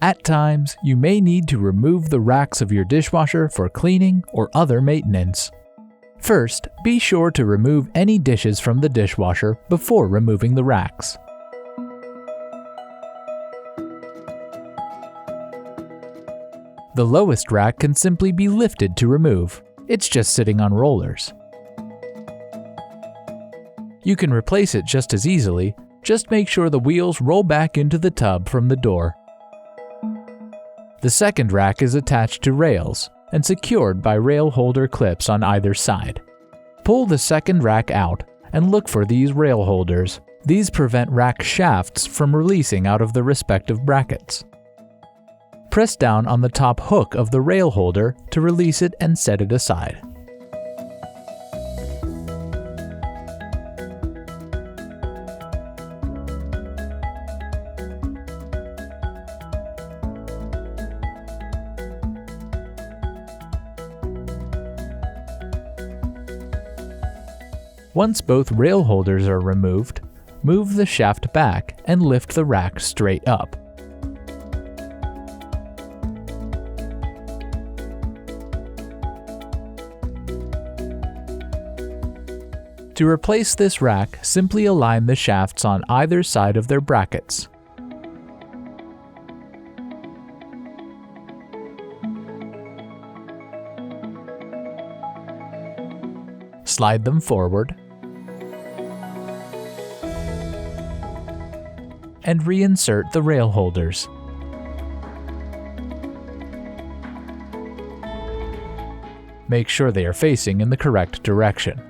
At times, you may need to remove the racks of your dishwasher for cleaning or other maintenance. First, be sure to remove any dishes from the dishwasher before removing the racks. The lowest rack can simply be lifted to remove. It's just sitting on rollers. You can replace it just as easily, just make sure the wheels roll back into the tub from the door. The second rack is attached to rails and secured by rail holder clips on either side. Pull the second rack out and look for these rail holders. These prevent rack shafts from releasing out of the respective brackets. Press down on the top hook of the rail holder to release it and set it aside. Once both rail holders are removed, move the shaft back and lift the rack straight up. To replace this rack, simply align the shafts on either side of their brackets. Slide them forward and reinsert the rail holders. Make sure they are facing in the correct direction.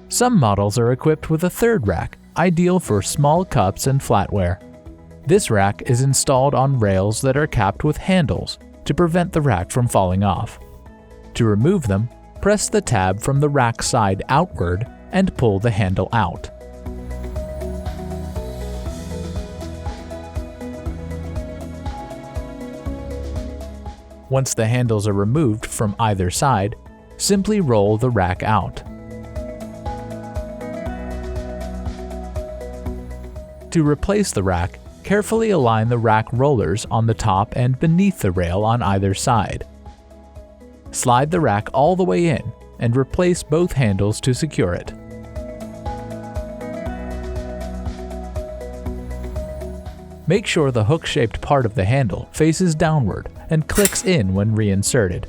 Some models are equipped with a third rack, ideal for small cups and flatware. This rack is installed on rails that are capped with handles to prevent the rack from falling off. To remove them, press the tab from the rack side outward and pull the handle out. Once the handles are removed from either side, simply roll the rack out. To replace the rack, carefully align the rack rollers on the top and beneath the rail on either side. Slide the rack all the way in and replace both handles to secure it. Make sure the hook-shaped part of the handle faces downward and clicks in when reinserted.